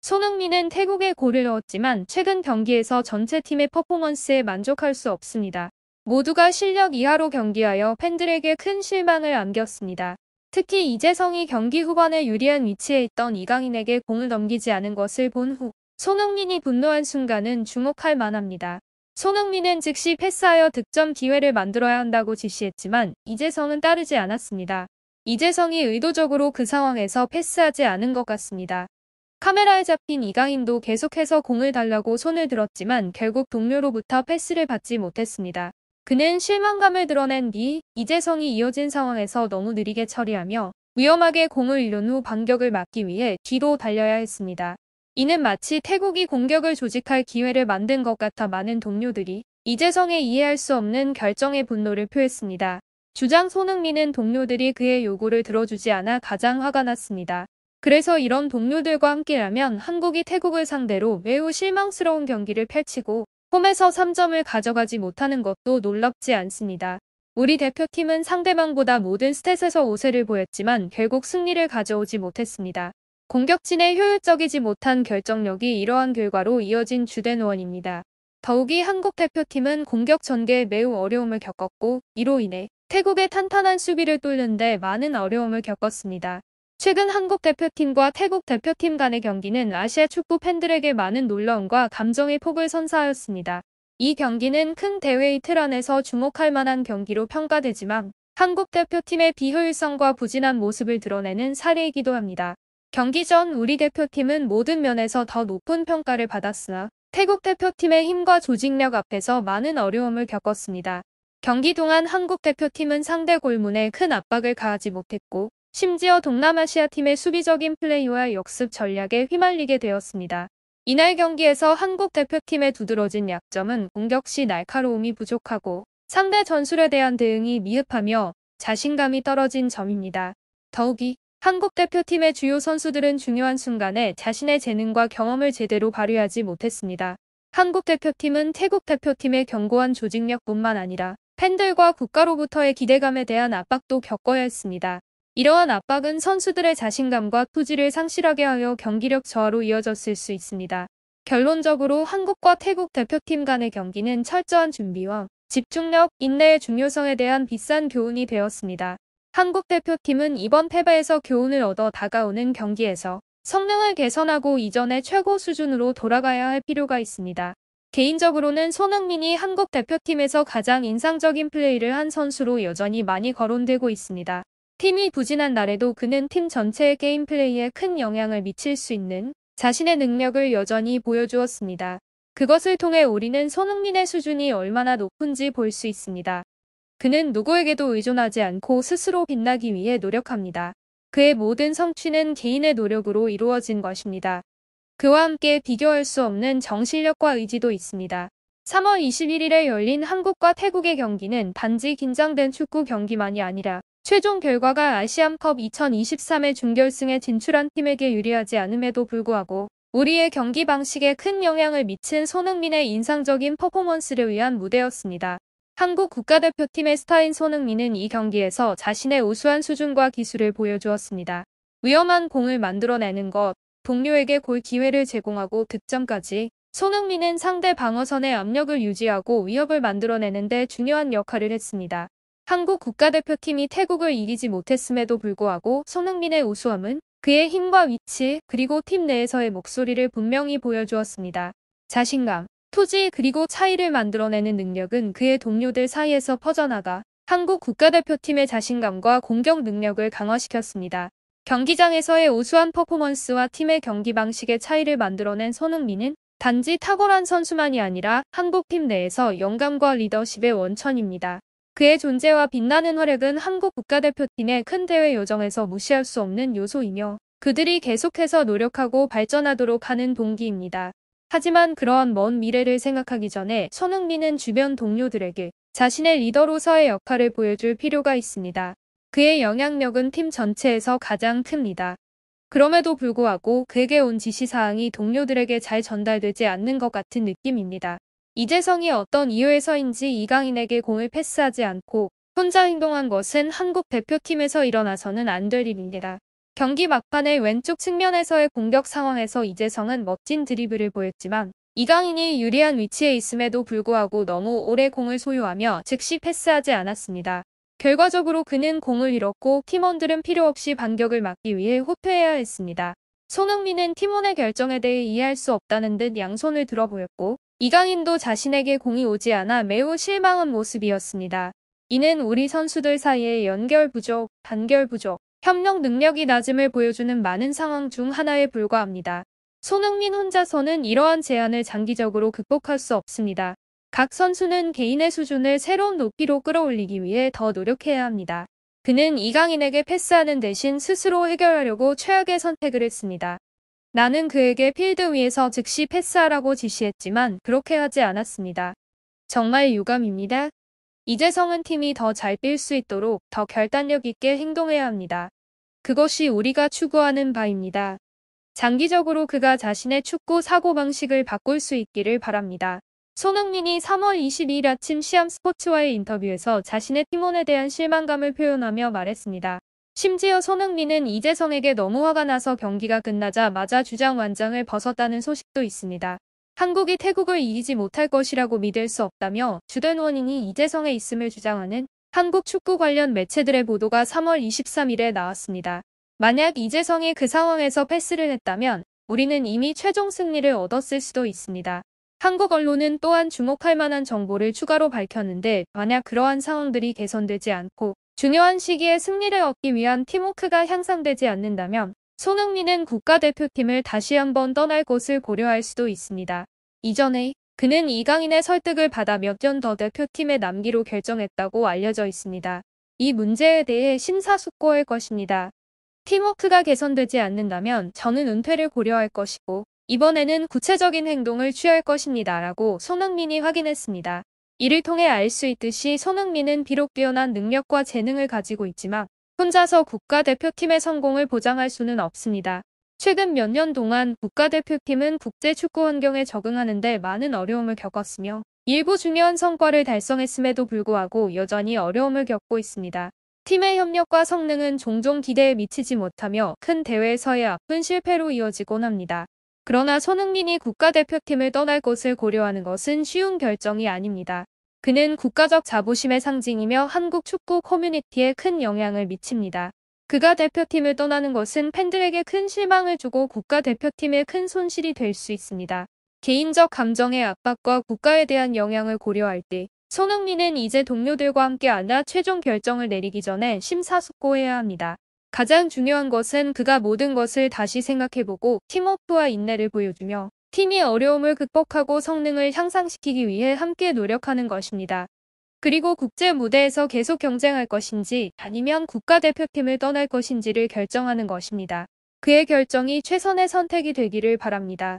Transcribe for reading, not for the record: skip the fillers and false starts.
손흥민은 태국에 골을 넣었지만 최근 경기에서 전체 팀의 퍼포먼스에 만족할 수 없습니다. 모두가 실력 이하로 경기하여 팬들에게 큰 실망을 안겼습니다. 특히 이재성이 경기 후반에 유리한 위치에 있던 이강인에게 공을 넘기지 않은 것을 본 후 손흥민이 분노한 순간은 주목할 만합니다. 손흥민은 즉시 패스하여 득점 기회를 만들어야 한다고 지시했지만 이재성은 따르지 않았습니다. 이재성이 의도적으로 그 상황에서 패스하지 않은 것 같습니다. 카메라에 잡힌 이강인도 계속해서 공을 달라고 손을 들었지만 결국 동료로부터 패스를 받지 못했습니다. 그는 실망감을 드러낸 뒤 이재성이 이어진 상황에서 너무 느리게 처리하며 위험하게 공을 잃은 후 반격을 막기 위해 뒤로 달려야 했습니다. 이는 마치 태국이 공격을 조직할 기회를 만든 것 같아 많은 동료들이 이재성의 이해할 수 없는 결정에 분노를 표했습니다. 주장 손흥민은 동료들이 그의 요구를 들어주지 않아 가장 화가 났습니다. 그래서 이런 동료들과 함께라면 한국이 태국을 상대로 매우 실망스러운 경기를 펼치고 홈에서 3점을 가져가지 못하는 것도 놀랍지 않습니다. 우리 대표팀은 상대방보다 모든 스탯에서 우세를 보였지만 결국 승리를 가져오지 못했습니다. 공격진에 효율적이지 못한 결정력이 이러한 결과로 이어진 주된 원인입니다. 더욱이 한국 대표팀은 공격 전개에 매우 어려움을 겪었고 이로 인해 태국의 탄탄한 수비를 뚫는 데 많은 어려움을 겪었습니다. 최근 한국 대표팀과 태국 대표팀 간의 경기는 아시아 축구 팬들에게 많은 놀라움과 감정의 폭을 선사하였습니다. 이 경기는 큰 대회의 틀 안에서 주목할 만한 경기로 평가되지만 한국 대표팀의 비효율성과 부진한 모습을 드러내는 사례이기도 합니다. 경기 전 우리 대표팀은 모든 면에서 더 높은 평가를 받았으나 태국 대표팀의 힘과 조직력 앞에서 많은 어려움을 겪었습니다. 경기 동안 한국 대표팀은 상대 골문에 큰 압박을 가하지 못했고 심지어 동남아시아 팀의 수비적인 플레이와 역습 전략에 휘말리게 되었습니다. 이날 경기에서 한국 대표팀의 두드러진 약점은 공격 시 날카로움이 부족하고 상대 전술에 대한 대응이 미흡하며 자신감이 떨어진 점입니다. 더욱이 한국 대표팀의 주요 선수들은 중요한 순간에 자신의 재능과 경험을 제대로 발휘하지 못했습니다. 한국 대표팀은 태국 대표팀의 견고한 조직력뿐만 아니라 팬들과 국가로부터의 기대감에 대한 압박도 겪어야 했습니다. 이러한 압박은 선수들의 자신감과 투지를 상실하게 하여 경기력 저하로 이어졌을 수 있습니다. 결론적으로 한국과 태국 대표팀 간의 경기는 철저한 준비와 집중력, 인내의 중요성에 대한 비싼 교훈이 되었습니다. 한국 대표팀은 이번 패배에서 교훈을 얻어 다가오는 경기에서 성능을 개선하고 이전의 최고 수준으로 돌아가야 할 필요가 있습니다. 개인적으로는 손흥민이 한국 대표팀에서 가장 인상적인 플레이를 한 선수로 여전히 많이 거론되고 있습니다. 팀이 부진한 날에도 그는 팀 전체의 게임 플레이에 큰 영향을 미칠 수 있는 자신의 능력을 여전히 보여주었습니다. 그것을 통해 우리는 손흥민의 수준이 얼마나 높은지 볼 수 있습니다. 그는 누구에게도 의존하지 않고 스스로 빛나기 위해 노력합니다. 그의 모든 성취는 개인의 노력으로 이루어진 것입니다. 그와 함께 비교할 수 없는 정신력과 의지도 있습니다. 3월 21일에 열린 한국과 태국의 경기는 단지 긴장된 축구 경기만이 아니라 최종 결과가 아시안컵 2023의 준결승에 진출한 팀에게 유리하지 않음에도 불구하고 우리의 경기 방식에 큰 영향을 미친 손흥민의 인상적인 퍼포먼스를 위한 무대였습니다. 한국 국가대표팀의 스타인 손흥민은 이 경기에서 자신의 우수한 수준과 기술을 보여주었습니다. 위험한 공을 만들어내는 것, 동료에게 골 기회를 제공하고 득점까지 손흥민은 상대 방어선의 압력을 유지하고 위협을 만들어내는 데 중요한 역할을 했습니다. 한국 국가대표팀이 태국을 이기지 못했음에도 불구하고 손흥민의 우수함은 그의 힘과 위치 그리고 팀 내에서의 목소리를 분명히 보여주었습니다. 자신감, 투지 그리고 차이를 만들어내는 능력은 그의 동료들 사이에서 퍼져나가 한국 국가대표팀의 자신감과 공격 능력을 강화시켰습니다. 경기장에서의 우수한 퍼포먼스와 팀의 경기 방식의 차이를 만들어낸 손흥민은 단지 탁월한 선수만이 아니라 한국팀 내에서 영감과 리더십의 원천입니다. 그의 존재와 빛나는 활약은 한국 국가대표팀의 큰 대회 여정에서 무시할 수 없는 요소이며 그들이 계속해서 노력하고 발전하도록 하는 동기입니다. 하지만 그러한 먼 미래를 생각하기 전에 손흥민은 주변 동료들에게 자신의 리더로서의 역할을 보여줄 필요가 있습니다. 그의 영향력은 팀 전체에서 가장 큽니다. 그럼에도 불구하고 그에게 온 지시사항이 동료들에게 잘 전달되지 않는 것 같은 느낌입니다. 이재성이 어떤 이유에서인지 이강인에게 공을 패스하지 않고 혼자 행동한 것은 한국 대표팀에서 일어나서는 안 될 일입니다. 경기 막판에 왼쪽 측면에서의 공격 상황에서 이재성은 멋진 드리블을 보였지만 이강인이 유리한 위치에 있음에도 불구하고 너무 오래 공을 소유하며 즉시 패스하지 않았습니다. 결과적으로 그는 공을 잃었고 팀원들은 필요 없이 반격을 막기 위해 호투해야 했습니다. 손흥민은 팀원의 결정에 대해 이해할 수 없다는 듯 양손을 들어 보였고 이강인도 자신에게 공이 오지 않아 매우 실망한 모습이었습니다. 이는 우리 선수들 사이의 연결 부족, 단결 부족, 협력 능력이 낮음을 보여주는 많은 상황 중 하나에 불과합니다. 손흥민 혼자서는 이러한 제한을 장기적으로 극복할 수 없습니다. 각 선수는 개인의 수준을 새로운 높이로 끌어올리기 위해 더 노력해야 합니다. 그는 이강인에게 패스하는 대신 스스로 해결하려고 최악의 선택을 했습니다. 나는 그에게 필드 위에서 즉시 패스하라고 지시했지만 그렇게 하지 않았습니다. 정말 유감입니다. 이재성은 팀이 더 잘 뛸 수 있도록 더 결단력 있게 행동해야 합니다. 그것이 우리가 추구하는 바입니다. 장기적으로 그가 자신의 축구 사고방식을 바꿀 수 있기를 바랍니다. 손흥민이 3월 22일 아침 시암 스포츠와의 인터뷰에서 자신의 팀원에 대한 실망감을 표현하며 말했습니다. 심지어 손흥민은 이재성에게 너무 화가 나서 경기가 끝나자마자 주장 완장을 벗었다는 소식도 있습니다. 한국이 태국을 이기지 못할 것이라고 믿을 수 없다며 주된 원인이 이재성에 있음을 주장하는 한국 축구 관련 매체들의 보도가 3월 23일에 나왔습니다. 만약 이재성이 그 상황에서 패스를 했다면 우리는 이미 최종 승리를 얻었을 수도 있습니다. 한국 언론은 또한 주목할 만한 정보를 추가로 밝혔는데 만약 그러한 상황들이 개선되지 않고 중요한 시기에 승리를 얻기 위한 팀워크가 향상되지 않는다면 손흥민은 국가대표팀을 다시 한번 떠날 것을 고려할 수도 있습니다. 이전에 그는 이강인의 설득을 받아 몇 년 더 대표팀에 남기로 결정했다고 알려져 있습니다. 이 문제에 대해 심사숙고할 것입니다. 팀워크가 개선되지 않는다면 저는 은퇴를 고려할 것이고 이번에는 구체적인 행동을 취할 것입니다. 라고 손흥민이 확인했습니다. 이를 통해 알 수 있듯이 손흥민은 비록 뛰어난 능력과 재능을 가지고 있지만 혼자서 국가대표팀의 성공을 보장할 수는 없습니다. 최근 몇 년 동안 국가대표팀은 국제 축구 환경에 적응하는 데 많은 어려움을 겪었으며 일부 중요한 성과를 달성했음에도 불구하고 여전히 어려움을 겪고 있습니다. 팀의 협력과 성능은 종종 기대에 미치지 못하며 큰 대회에서의 아픈 실패로 이어지곤 합니다. 그러나 손흥민이 국가대표팀을 떠날 것을 고려하는 것은 쉬운 결정이 아닙니다. 그는 국가적 자부심의 상징이며 한국 축구 커뮤니티에 큰 영향을 미칩니다. 그가 대표팀을 떠나는 것은 팬들에게 큰 실망을 주고 국가대표팀에 큰 손실이 될 수 있습니다. 개인적 감정의 압박과 국가에 대한 영향을 고려할 때 손흥민은 이제 동료들과 함께 앉아 최종 결정을 내리기 전에 심사숙고해야 합니다. 가장 중요한 것은 그가 모든 것을 다시 생각해보고 팀워크와 인내를 보여주며 팀이 어려움을 극복하고 성능을 향상시키기 위해 함께 노력하는 것입니다. 그리고 국제 무대에서 계속 경쟁할 것인지 아니면 국가대표팀을 떠날 것인지를 결정하는 것입니다. 그의 결정이 최선의 선택이 되기를 바랍니다.